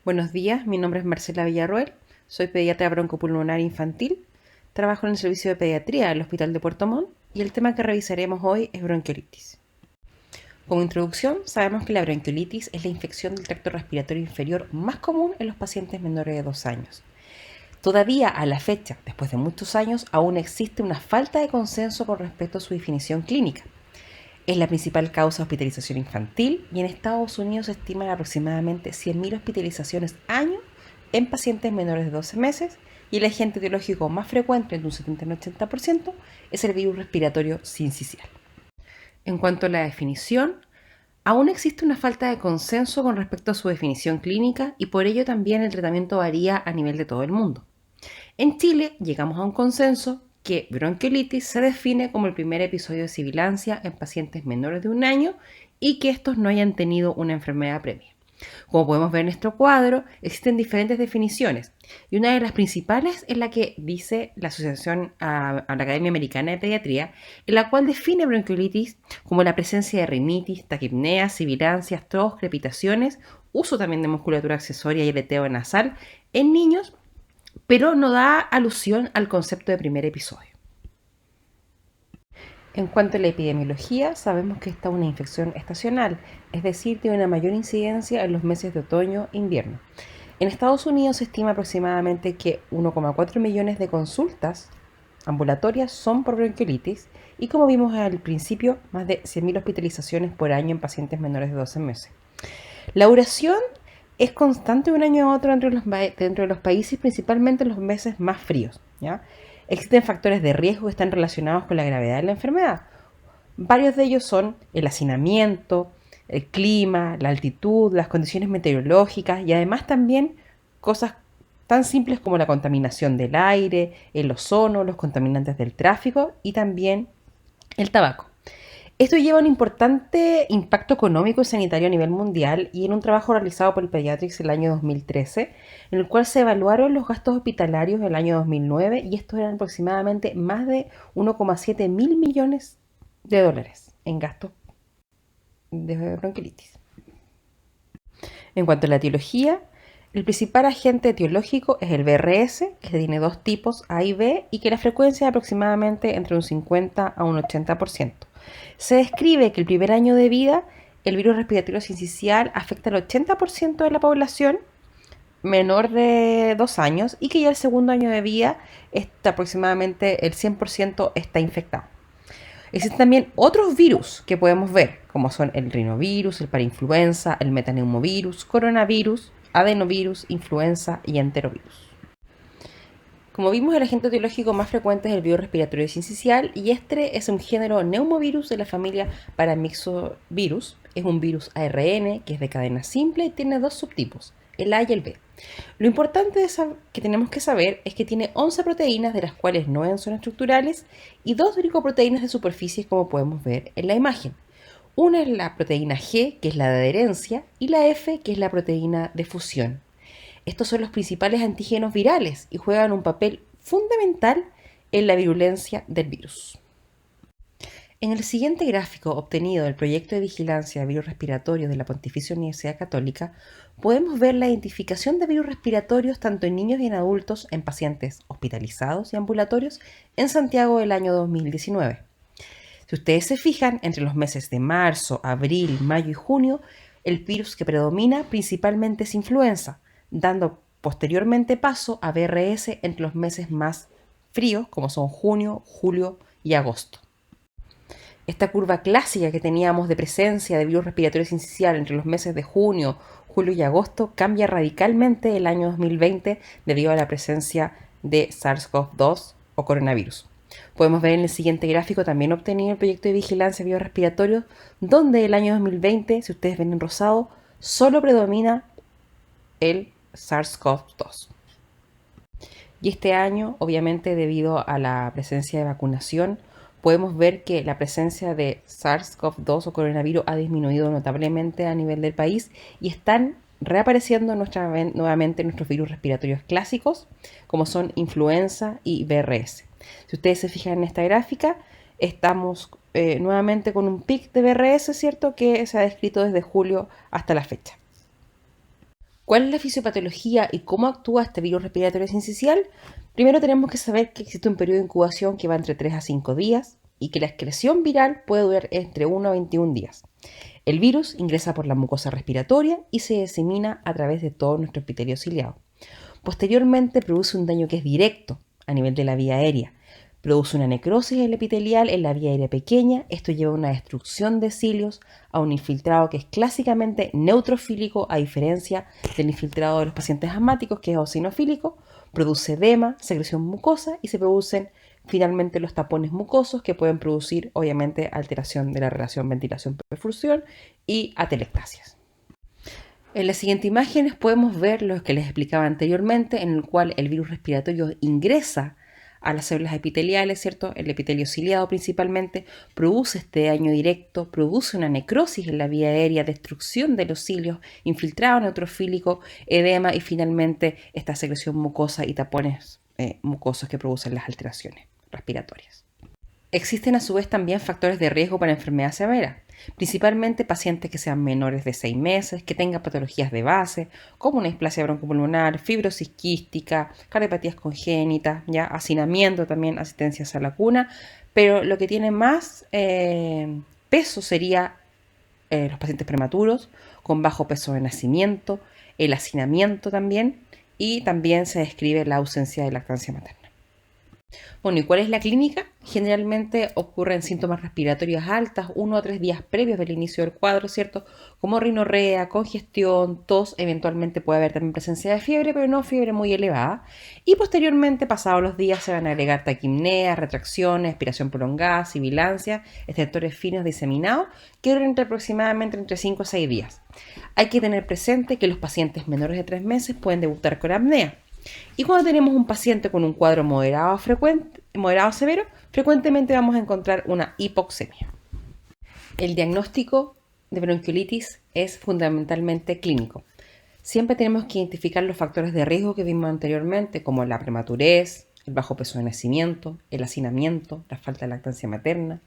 Buenos días, mi nombre es Marcela Villarroel, soy pediatra broncopulmonar infantil, trabajo en el servicio de pediatría del Hospital de Puerto Montt y el tema que revisaremos hoy es bronquiolitis. Como introducción, sabemos que la bronquiolitis es la infección del tracto respiratorio inferior más común en los pacientes menores de 2 años. Todavía a la fecha, después de muchos años, aún existe una falta de consenso con respecto a su definición clínica. Es la principal causa de hospitalización infantil y en Estados Unidos se estiman aproximadamente 100.000 hospitalizaciones año en pacientes menores de 12 meses y el agente etiológico más frecuente, entre un 70 y un 80%, es el virus respiratorio sincicial. En cuanto a la definición, aún existe una falta de consenso con respecto a su definición clínica y por ello también el tratamiento varía a nivel de todo el mundo. En Chile llegamos a un consenso que bronquiolitis se define como el primer episodio de sibilancia en pacientes menores de 1 año y que estos no hayan tenido una enfermedad previa. Como podemos ver en nuestro cuadro, existen diferentes definiciones y una de las principales es la que dice la Asociación a la Academia Americana de Pediatría, en la cual define bronquiolitis como la presencia de rinitis, taquipnea, sibilancias, tos, crepitaciones, uso también de musculatura accesoria y aleteo nasal en niños, pero no da alusión al concepto de primer episodio. En cuanto a la epidemiología, sabemos que esta es una infección estacional, es decir, tiene una mayor incidencia en los meses de otoño e invierno. En Estados Unidos se estima aproximadamente que 1,4 millones de consultas ambulatorias son por bronquiolitis y, como vimos al principio, más de 100.000 hospitalizaciones por año en pacientes menores de 12 meses. La duración es constante de un año a otro dentro de los países, principalmente en los meses más fríos, ¿ya? Existen factores de riesgo que están relacionados con la gravedad de la enfermedad. Varios de ellos son el hacinamiento, el clima, la altitud, las condiciones meteorológicas y además también cosas tan simples como la contaminación del aire, el ozono, los contaminantes del tráfico y también el tabaco. Esto lleva un importante impacto económico y sanitario a nivel mundial y en un trabajo realizado por el Pediatrics el año 2013, en el cual se evaluaron los gastos hospitalarios en el año 2009 y estos eran aproximadamente más de 1,7 mil millones de dólares en gastos de bronquiolitis. En cuanto a la etiología, el principal agente etiológico es el VRS, que tiene dos tipos A y B y que la frecuencia es aproximadamente entre un 50 a un 80%. Se describe que el primer año de vida el virus respiratorio sincicial afecta al 80% de la población menor de 2 años y que ya el segundo año de vida aproximadamente el 100% está infectado. Existen también otros virus que podemos ver, como son el rinovirus, el parainfluenza, el metaneumovirus, coronavirus, adenovirus, influenza y enterovirus. Como vimos, el agente etiológico más frecuente es el virus respiratorio sincicial y este es un género neumovirus de la familia Paramyxovirus. Es un virus ARN que es de cadena simple y tiene dos subtipos, el A y el B. Lo importante que tenemos que saber es que tiene 11 proteínas, de las cuales 9 son estructurales, y 2 glicoproteínas de superficie, como podemos ver en la imagen. Una es la proteína G, que es la de adherencia, y la F, que es la proteína de fusión. Estos son los principales antígenos virales y juegan un papel fundamental en la virulencia del virus. En el siguiente gráfico obtenido del proyecto de vigilancia de virus respiratorios de la Pontificia Universidad Católica, podemos ver la identificación de virus respiratorios tanto en niños y en adultos en pacientes hospitalizados y ambulatorios en Santiago del año 2019. Si ustedes se fijan, entre los meses de marzo, abril, mayo y junio, el virus que predomina principalmente es influenza, dando posteriormente paso a VRS entre los meses más fríos, como son junio, julio y agosto. Esta curva clásica que teníamos de presencia de virus respiratorio sincicial entre los meses de junio, julio y agosto cambia radicalmente el año 2020 debido a la presencia de SARS-CoV-2 o coronavirus. Podemos ver en el siguiente gráfico también obtenido el proyecto de vigilancia biorrespiratorio, donde el año 2020, si ustedes ven en rosado, solo predomina el SARS-CoV-2. Y este año, obviamente, debido a la presencia de vacunación, podemos ver que la presencia de SARS-CoV-2 o coronavirus ha disminuido notablemente a nivel del país y están reapareciendo nuevamente nuestros virus respiratorios clásicos, como son influenza y VRS. Si ustedes se fijan en esta gráfica, estamos nuevamente con un pic de VRS, ¿cierto?, que se ha descrito desde julio hasta la fecha. ¿Cuál es la fisiopatología y cómo actúa este virus respiratorio sincicial? Primero tenemos que saber que existe un periodo de incubación que va entre 3 a 5 días y que la excreción viral puede durar entre 1 a 21 días. El virus ingresa por la mucosa respiratoria y se disemina a través de todo nuestro epitelio ciliado. Posteriormente produce un daño que es directo a nivel de la vía aérea. Produce una necrosis epitelial en la vía aérea pequeña. Esto lleva a una destrucción de cilios, a un infiltrado que es clásicamente neutrofílico, a diferencia del infiltrado de los pacientes asmáticos, que es eosinofílico. Produce edema, secreción mucosa y se producen finalmente los tapones mucosos, que pueden producir obviamente alteración de la relación ventilación-perfusión y atelectasias. En las siguientes imágenes podemos ver lo que les explicaba anteriormente, en el cual el virus respiratorio ingresa a las células epiteliales, ¿cierto? El epitelio ciliado principalmente, produce este daño directo, produce una necrosis en la vía aérea, destrucción de los cilios, infiltrado neutrofílico, edema y finalmente esta secreción mucosa y tapones mucosos que producen las alteraciones respiratorias. Existen a su vez también factores de riesgo para enfermedad severa, principalmente pacientes que sean menores de 6 meses, que tengan patologías de base, como una displasia broncopulmonar, fibrosis quística, cardiopatías congénitas, ya hacinamiento también, asistencias a la cuna, pero lo que tiene más peso sería los pacientes prematuros, con bajo peso de nacimiento, el hacinamiento también, y también se describe la ausencia de lactancia materna. Bueno, ¿y cuál es la clínica? Generalmente ocurren síntomas respiratorios altas 1 a 3 días previos del inicio del cuadro, ¿cierto? Como rinorrea, congestión, tos, eventualmente puede haber también presencia de fiebre, pero no fiebre muy elevada. Y posteriormente, pasados los días, se van a agregar taquimneas, retracciones, aspiración prolongada, sibilancia, estertores finos diseminados, que duran aproximadamente entre 5 a 6 días. Hay que tener presente que los pacientes menores de 3 meses pueden debutar con apnea. Y cuando tenemos un paciente con un cuadro moderado severo, frecuentemente vamos a encontrar una hipoxemia. El diagnóstico de bronquiolitis es fundamentalmente clínico. Siempre tenemos que identificar los factores de riesgo que vimos anteriormente, como la prematurez, el bajo peso de nacimiento, el hacinamiento, la falta de lactancia materna,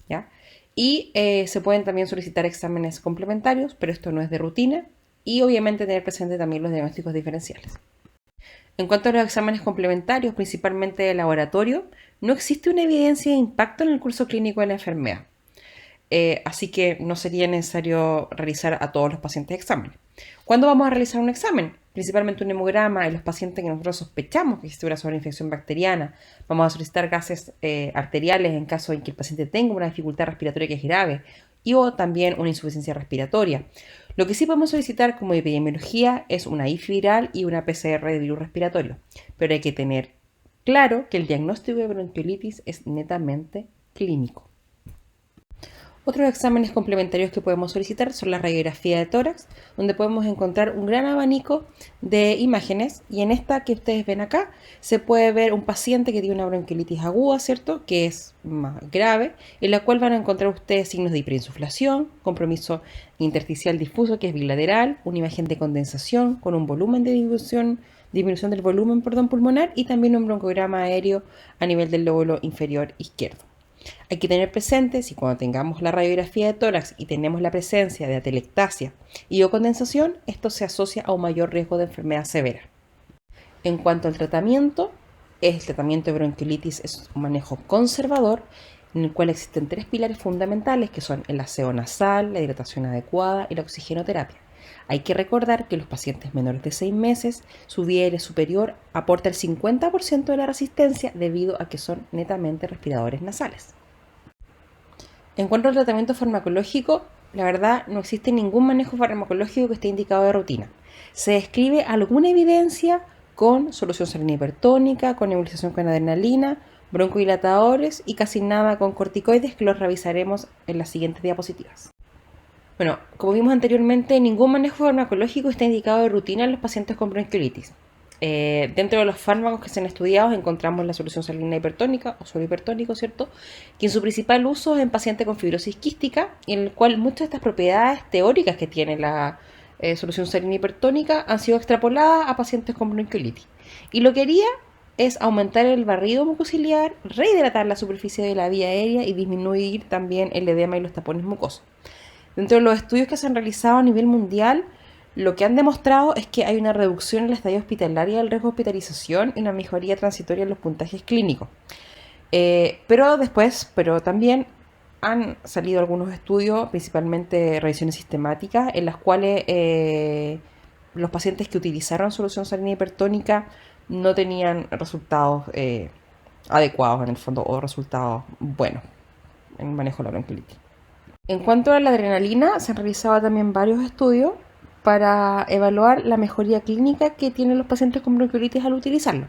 ¿ya? Y se pueden también solicitar exámenes complementarios, pero esto no es de rutina, y obviamente tener presente también los diagnósticos diferenciales. En cuanto a los exámenes complementarios, principalmente de laboratorio, no existe una evidencia de impacto en el curso clínico de la enfermedad. Así que no sería necesario realizar a todos los pacientes exámenes. ¿Cuándo vamos a realizar un examen? Principalmente un hemograma en los pacientes que nosotros sospechamos que existe una sobreinfección bacteriana. Vamos a solicitar gases arteriales en caso de que el paciente tenga una dificultad respiratoria que es grave o también una insuficiencia respiratoria. Lo que sí podemos solicitar como epidemiología es una IF viral y una PCR de virus respiratorio, pero hay que tener claro que el diagnóstico de bronquiolitis es netamente clínico. Otros exámenes complementarios que podemos solicitar son la radiografía de tórax, donde podemos encontrar un gran abanico de imágenes, y en esta que ustedes ven acá se puede ver un paciente que tiene una bronquiolitis aguda, ¿cierto?, que es más grave, en la cual van a encontrar ustedes signos de hiperinsuflación, compromiso intersticial difuso que es bilateral, una imagen de condensación con un volumen de disminución del volumen pulmonar, y también un broncograma aéreo a nivel del lóbulo inferior izquierdo. Hay que tener presente si cuando tengamos la radiografía de tórax y tenemos la presencia de atelectasia y o condensación, esto se asocia a un mayor riesgo de enfermedad severa. En cuanto al tratamiento, el tratamiento de bronquiolitis es un manejo conservador en el cual existen 3 pilares fundamentales que son el aseo nasal, la hidratación adecuada y la oxigenoterapia. Hay que recordar que los pacientes menores de 6 meses, su vía aérea superior aporta el 50% de la resistencia debido a que son netamente respiradores nasales. En cuanto al tratamiento farmacológico, la verdad no existe ningún manejo farmacológico que esté indicado de rutina. Se describe alguna evidencia con solución salina hipertónica, con nebulización con adrenalina, broncodilatadores y casi nada con corticoides, que los revisaremos en las siguientes diapositivas. Bueno, como vimos anteriormente, ningún manejo farmacológico está indicado de rutina en los pacientes con bronquiolitis. Dentro de los fármacos que se han estudiado encontramos la solución salina hipertónica o suero hipertónico, ¿cierto?, que en su principal uso es en pacientes con fibrosis quística, y en el cual muchas de estas propiedades teóricas que tiene la solución salina hipertónica han sido extrapoladas a pacientes con bronquiolitis. Y lo que haría es aumentar el barrido mucociliar, rehidratar la superficie de la vía aérea y disminuir también el edema y los tapones mucosos. Dentro de los estudios que se han realizado a nivel mundial, Lo que han demostrado es que hay una reducción en la estadía hospitalaria del riesgo de hospitalización y una mejoría transitoria en los puntajes clínicos. Pero también han salido algunos estudios, principalmente revisiones sistemáticas, en las cuales los pacientes que utilizaron solución salina hipertónica no tenían resultados adecuados en el fondo o resultados buenos en el manejo de la bronquiolitis. En cuanto a la adrenalina, se han realizado también varios estudios para evaluar la mejoría clínica que tienen los pacientes con bronquiolitis al utilizarlo.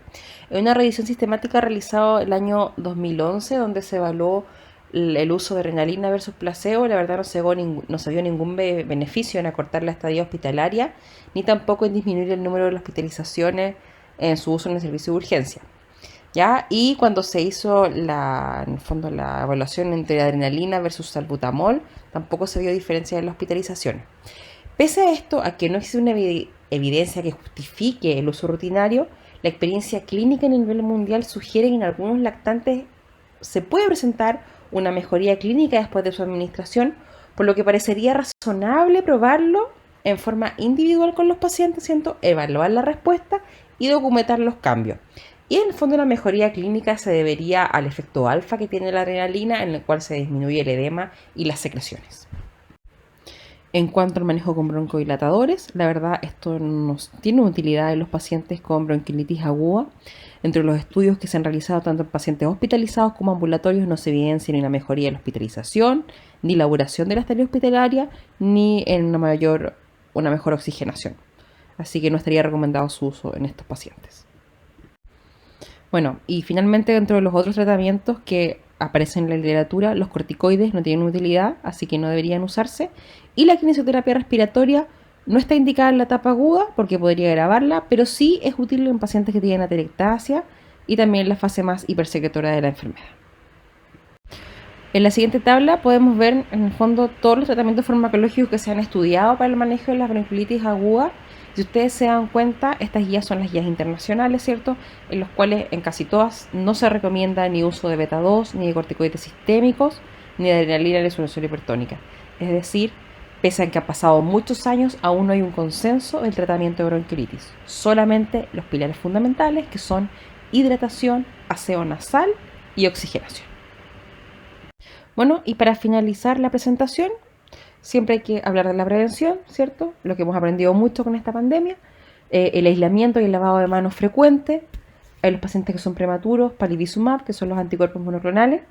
En una revisión sistemática realizada el año 2011, donde se evaluó el uso de adrenalina versus placebo, la verdad no se vio ningún beneficio en acortar la estadía hospitalaria, ni tampoco en disminuir el número de hospitalizaciones en su uso en el servicio de urgencia. ¿Ya? Y cuando se hizo en el fondo, la evaluación entre adrenalina versus salbutamol, tampoco se vio diferencia en las hospitalizaciones. Pese a esto, a que no existe una evidencia que justifique el uso rutinario, la experiencia clínica a nivel mundial sugiere que en algunos lactantes se puede presentar una mejoría clínica después de su administración, por lo que parecería razonable probarlo en forma individual con los pacientes, ¿cierto? Evaluar la respuesta y documentar los cambios. Y en el fondo la mejoría clínica se debería al efecto alfa que tiene la adrenalina, en el cual se disminuye el edema y las secreciones. En cuanto al manejo con broncodilatadores, la verdad esto no tiene utilidad en los pacientes con bronquiolitis aguda. Entre los estudios que se han realizado tanto en pacientes hospitalizados como ambulatorios no se evidencia ni una mejoría en la hospitalización, ni la duración de la estadía hospitalaria, ni en una mejor oxigenación. Así que no estaría recomendado su uso en estos pacientes. Bueno, y finalmente dentro de los otros tratamientos que aparecen en la literatura, los corticoides no tienen utilidad, así que no deberían usarse. Y la kinesioterapia respiratoria no está indicada en la etapa aguda porque podría agravarla, pero sí es útil en pacientes que tienen atelectasia y también en la fase más hipersecretora de la enfermedad. En la siguiente tabla podemos ver en el fondo todos los tratamientos farmacológicos que se han estudiado para el manejo de la bronquiolitis aguda. Si ustedes se dan cuenta, estas guías son las guías internacionales, ¿cierto? En los cuales en casi todas no se recomienda ni uso de beta 2, ni de corticoides sistémicos, ni de adrenalina ni solución hipertónica. Es decir, pese a que han pasado muchos años, aún no hay un consenso en el tratamiento de bronquiolitis. Solamente los pilares fundamentales que son hidratación, aseo nasal y oxigenación. Bueno, y para finalizar la presentación, siempre hay que hablar de la prevención, ¿cierto? Lo que hemos aprendido mucho con esta pandemia, el aislamiento y el lavado de manos frecuente, hay los pacientes que son prematuros, palivizumab, que son los anticuerpos monoclonales,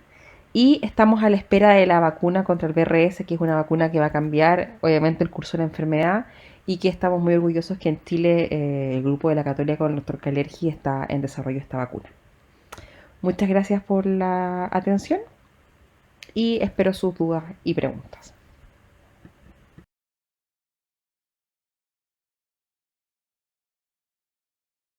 y estamos a la espera de la vacuna contra el VRS, que es una vacuna que va a cambiar, obviamente, el curso de la enfermedad, y que estamos muy orgullosos que en Chile el grupo de la Católica con el doctor Kalergi está en desarrollo de esta vacuna. Muchas gracias por la atención y espero sus dudas y preguntas.